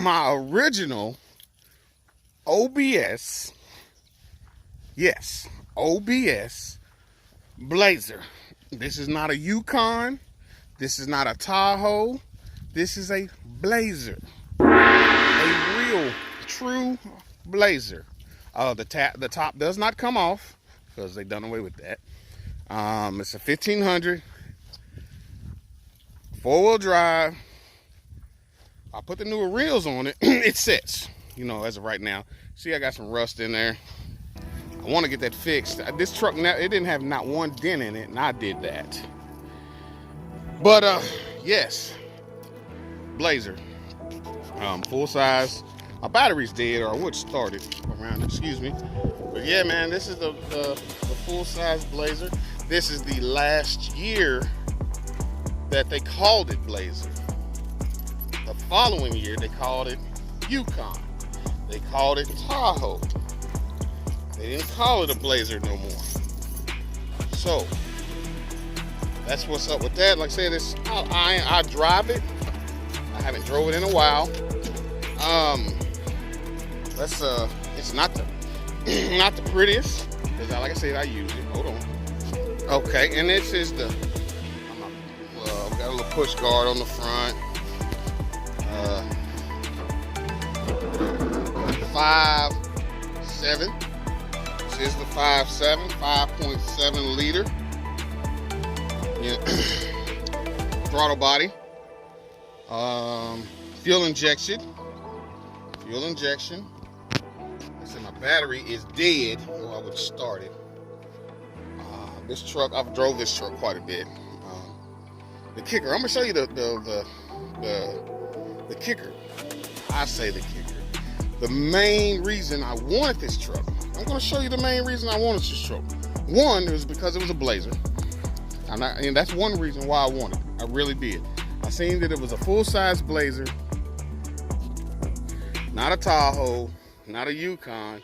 my original O.B.S, yes, O.B.S Blazer. This is not a Yukon. This is not a Tahoe. This is a Blazer. A real, true Blazer. The top does not come off because they done away with that. It's a 1500 4-wheel drive. I put the newer reels on it. It sits, you know, as of right now. See, I got some rust in there. I want to get that fixed. This truck, it didn't have not one dent in it, and I did that. But yes, Blazer, full size. My battery's dead, or I would start it around. Excuse me. But yeah, man, this is the full size Blazer. This is the last year that they called it Blazer. The following year, they called it Yukon. They called it Tahoe. They didn't call it a Blazer no more. So that's what's up with that. Like I said, I drive it. I haven't drove it in a while. It's not the prettiest, because like I said, I use it. Hold on. Okay, and this is the got a little push guard on the front. 5.7. This is the 5.7 liter. Yeah. Throttle body. Fuel injection. I said my battery is dead, so I would start it. This truck, I've drove this truck quite a bit. The kicker, I'm gonna show you the kicker. I say the kicker. The main reason I wanted this truck. I'm gonna show you the main reason I wanted this truck. One, it was because it was a Blazer. And that's one reason why I wanted it. I really did. I seen that it was a full-size Blazer, not a Tahoe, not a Yukon,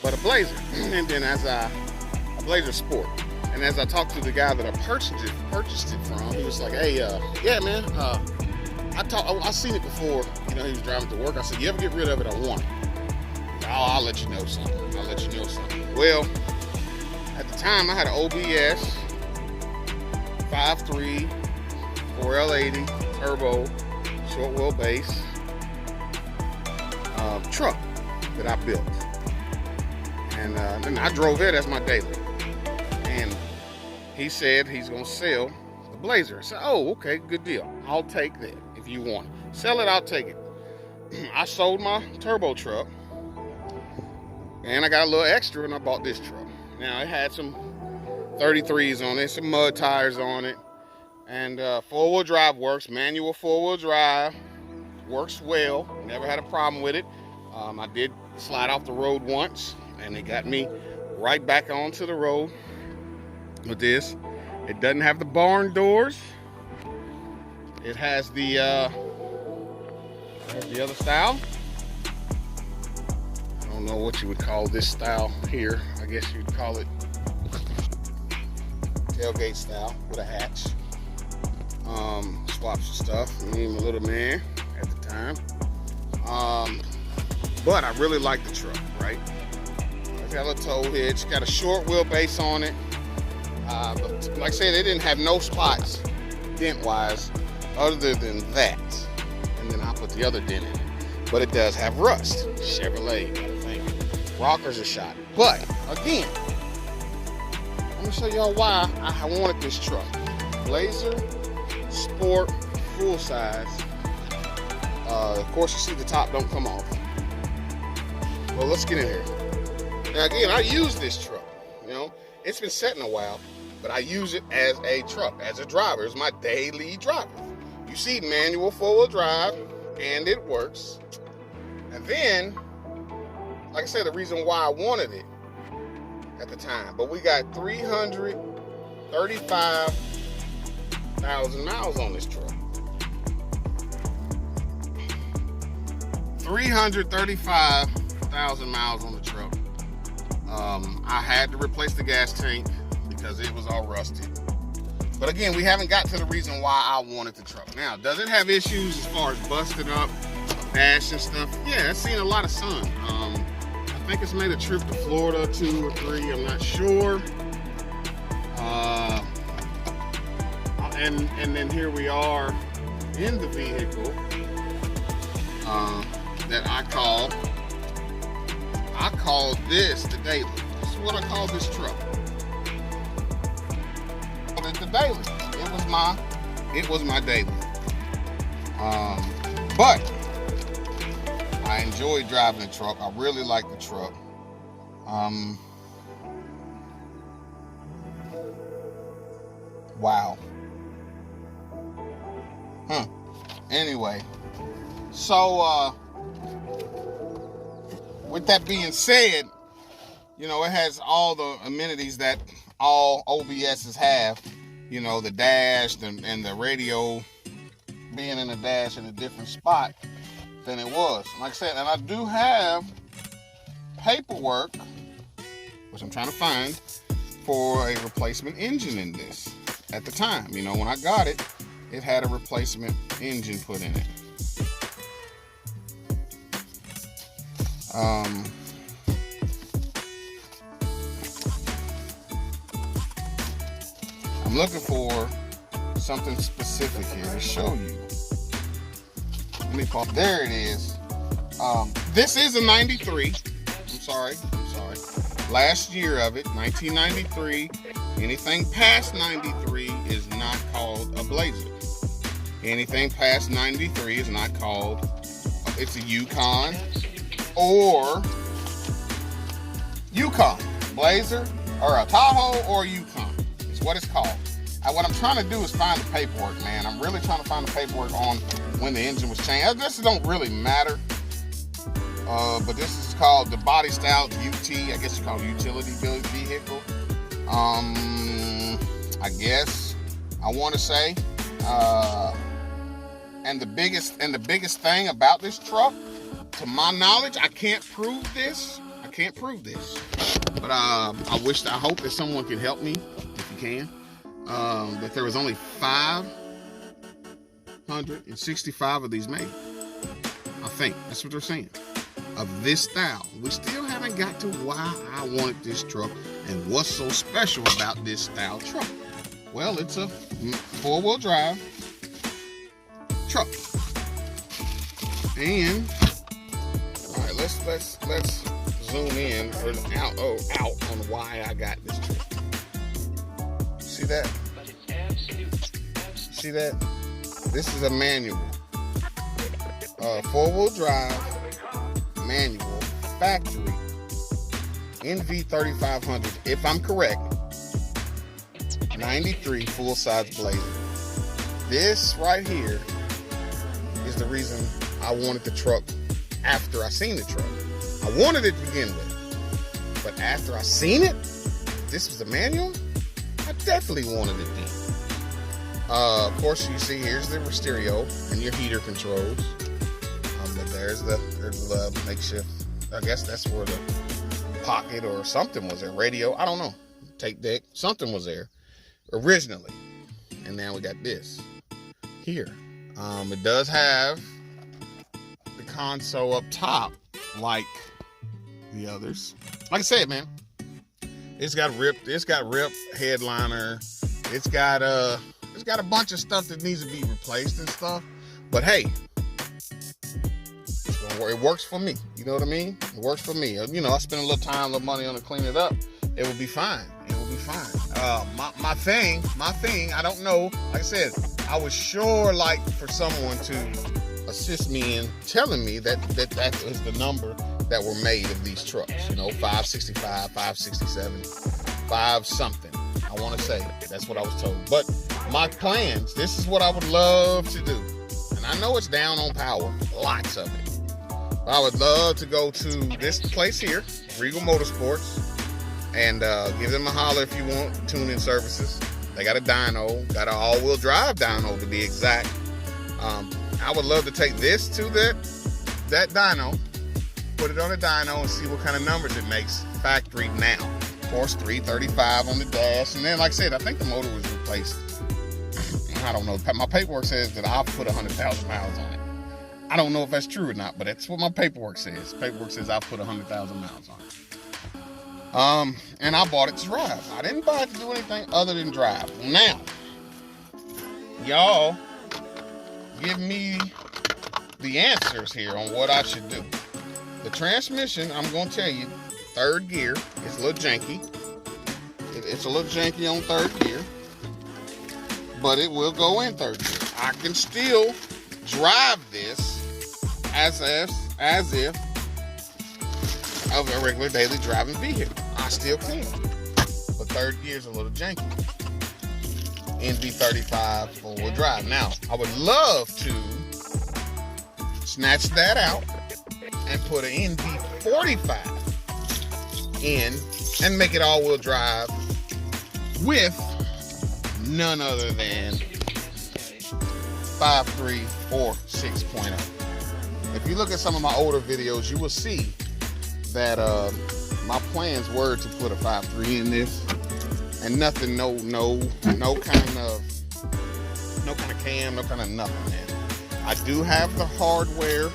but a Blazer. And then a Blazer Sport. And as I talked to the guy that I purchased it from, he was like, "Hey, yeah, man, I seen it before. You know, he was driving to work. I said, you ever get rid of it? I want it. I'll let you know something. Well, at the time, I had an O.B.S 5.3 4L80 turbo short wheelbase truck that I built, and then I drove it as my daily. And he said he's gonna sell the Blazer. I said, "Oh, okay, good deal. I'll take that if you want it. Sell it, I'll take it." I sold my turbo truck, and I got a little extra, and I bought this truck. Now, it had some 33s on it, some mud tires on it, and 4-wheel drive works. Manual 4-wheel drive works well. Never had a problem with it. I did slide off the road once, and it got me right back onto the road with this. It doesn't have the barn doors. It has the other style. I don't know what you would call this style here. I guess you'd call it tailgate style with a hatch. Swaps and stuff. Me and my little man at the time. But I really like the truck, right? It's got a little tow hitch, got a short wheelbase on it. But like I said, they didn't have no spots dent-wise other than that. And then I put the other dent in it. But it does have rust. Chevrolet, I think. Rockers are shot. But, again, I'm going to show y'all why I wanted this truck. Blazer, Sport, full size. Of course, you see the top don't come off. Well, let's get in here. Now, again, I use this truck. You know, it's been sitting a while, but I use it as a truck, as a driver. It's my daily driver. You see manual 4-wheel drive, and it works. And then, like I said, the reason why I wanted it at the time, but we got 335,000 miles on this truck. 335,000 miles on the truck. I had to replace the gas tank because it was all rusted. But again, we haven't got to the reason why I wanted the truck. Now, does it have issues as far as busting up ash and stuff. Yeah, it's seen a lot of sun. I think it's made a trip to Florida 2 or 3. I'm not sure. And then here we are in the vehicle that I call this the daily. This is what I call this truck. The daily. It was my daily. But I enjoy driving the truck. I really like the truck. Wow. Anyway, so with that being said, you know, it has all the amenities that all OBSs have. You know, the dash and the radio being in the dash in a different spot than it was. Like I said, and I do have paperwork, which I'm trying to find, for a replacement engine in this. At the time, you know, when I got it, it had a replacement engine put in it. I'm looking for something specific here to show you. Let me pause. There it is. This is a 93. I'm sorry. Last year of it, 1993. Anything past 93 is not called a Blazer. Anything past 93 is not called, it's a Yukon or Yukon. Blazer or a Tahoe or Yukon is what it's called. What I'm trying to do is find the paperwork, man. I'm really trying to find the paperwork on when the engine was changed. This don't really matter. But this is called the body style UT. I guess it's called utility vehicle. I guess I want to say. And the biggest thing about this truck, to my knowledge, I can't prove this. But I hope that someone can help me if you can. That there was only 565 of these made. I think that's what they're saying. Of this style. We still haven't got to why I wanted this truck and what's so special about this style truck. Well, it's a 4-wheel drive truck. And all right, let's zoom in or out on why I got this truck. See that? See that? This is a manual. 4-wheel drive manual factory NV3500, if I'm correct, 93 full-size Blazer. This right here is the reason I wanted the truck after I seen the truck. I wanted it to begin with, but after I seen it, this was the manual, I definitely wanted it then. Of course, you see here's the stereo and your heater controls. But there's the makeshift, I guess that's where the pocket or something was there. Radio, I don't know. Tape deck, something was there originally. And now we got this here. It does have the console up top like the others. Like I said, man, it's got ripped headliner. It's got a bunch of stuff that needs to be replaced and stuff. But hey, it works for me. You know what I mean? It works for me. You know, I spend a little time, a little money on it, clean it up. It will be fine. My thing, I don't know. Like I said, I would sure like for someone to assist me in telling me that is the number that were made of these trucks. You know, 565, 567, 5 something. I want to say that's what I was told. But my plans, this is what I would love to do. And I know it's down on power, lots of it. I would love to go to this place here, Regal Motorsports, and give them a holler if you want tune-in services. They got a dyno, got an all-wheel drive dyno to be exact. I would love to take this to that dyno, put it on a dyno and see what kind of numbers it makes factory now. Of course, 335 on the dash, and then like I said, I think the motor was replaced. I don't know. My paperwork says that I'll put 100,000 miles on it. I don't know if that's true or not, but that's what my paperwork says. Paperwork says I put 100,000 miles on it. And I bought it to drive. I didn't buy it to do anything other than drive. Now, y'all give me the answers here on what I should do. The transmission, I'm going to tell you, third gear is a little janky. It's a little janky on third gear, but it will go in third gear. I can still drive this as if of a regular daily driving vehicle. I still can, but third gear is a little janky. NV35 four-wheel drive. Now, I would love to snatch that out and put an NV45 in and make it all-wheel drive with none other than 5.3 or 6.0. If you look at some of my older videos, you will see that my plans were to put a 5.3 in this, and nothing, no kind of cam, no kind of nothing, man. I do have the hardware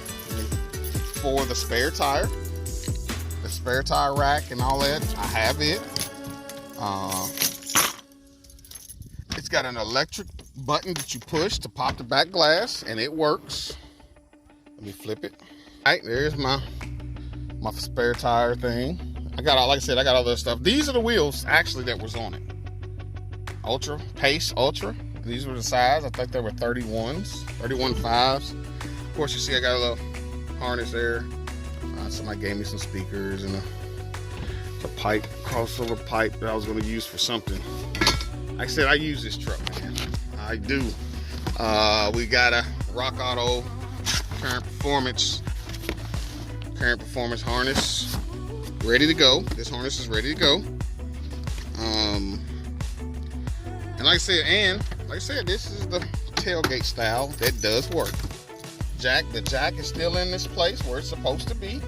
for the spare tire rack and all that. I have it. It's got an electric button that you push to pop the back glass, and it works. Let me flip it. All right, there's my spare tire thing. I got all, like I said, I got all this stuff. These are the wheels actually that was on it. Ultra, Pace Ultra. These were the size. I think they were 31s, 31.5s. Of course, you see I got a little harness there. Somebody gave me some speakers and a pipe, crossover pipe that I was going to use for something. Like I said, I use this truck, man. I do. We got a Rock Auto current performance harness ready to go. This harness is ready to go. And like I said, this is the tailgate style that does work. The jack is still in this place where it's supposed to be.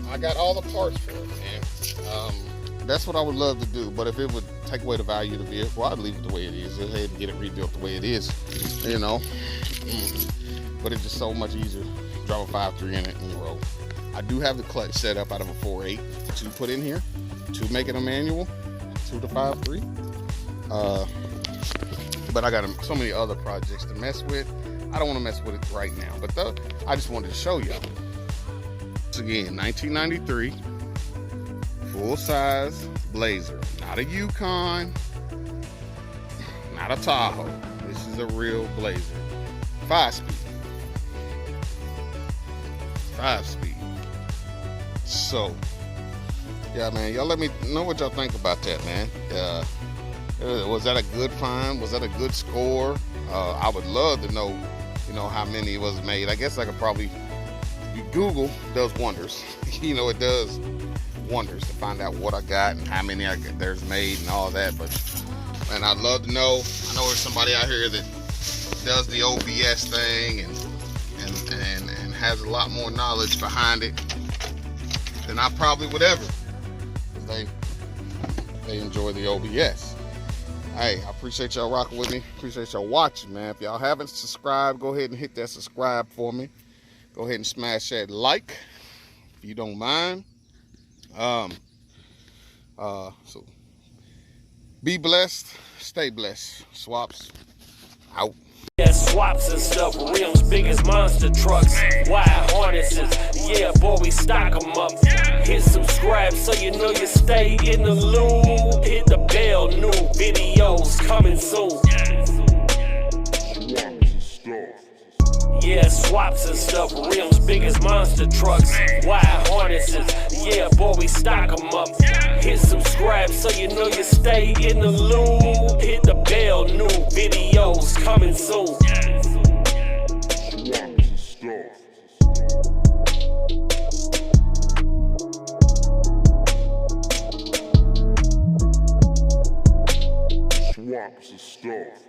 I got all the parts for it, man. That's what I would love to do, but if it would take away the value of the vehicle, I'd leave it the way it is. I'd have to get it rebuilt the way it is, you know. But it's just so much easier to drive a 5.3 in it in the road. I do have the clutch set up out of a 4.8 to put in here to make it a manual to the 5.3. But I got so many other projects to mess with. I don't want to mess with it right now, but I just wanted to show y'all. Once again, 1993, full-size Blazer. Not a Yukon, not a Tahoe. This is a real Blazer. 5-speed. 5-speed. So, yeah, man, y'all let me know what y'all think about that, man. Was that a good find? Was that a good score? I would love to know, how many was made. I guess I could probably, Google does wonders. It does wonders to find out what I got and how many there's made and all that. But, man, I'd love to know. I know there's somebody out here that does the O.B.S thing and has a lot more knowledge behind it than I probably would ever. They enjoy the O.B.S. Hey, I appreciate y'all rocking with me. Appreciate y'all watching, man. If y'all haven't subscribed, go ahead and hit that subscribe for me. Go ahead and smash that like, if you don't mind. So be blessed, stay blessed. Swaps out. Yeah, swaps and stuff, rims big as monster trucks, wide harnesses, yeah boy we stock them up. Hit subscribe so you know you stay in the loop. Hit the bell, new videos coming soon. Yeah, swaps and stuff, rims big as monster trucks, wide harnesses, yeah boy we stock them up. Hit subscribe so you know you stay in the loop. Hit the bell, new videos coming soon. Swaps and stuff.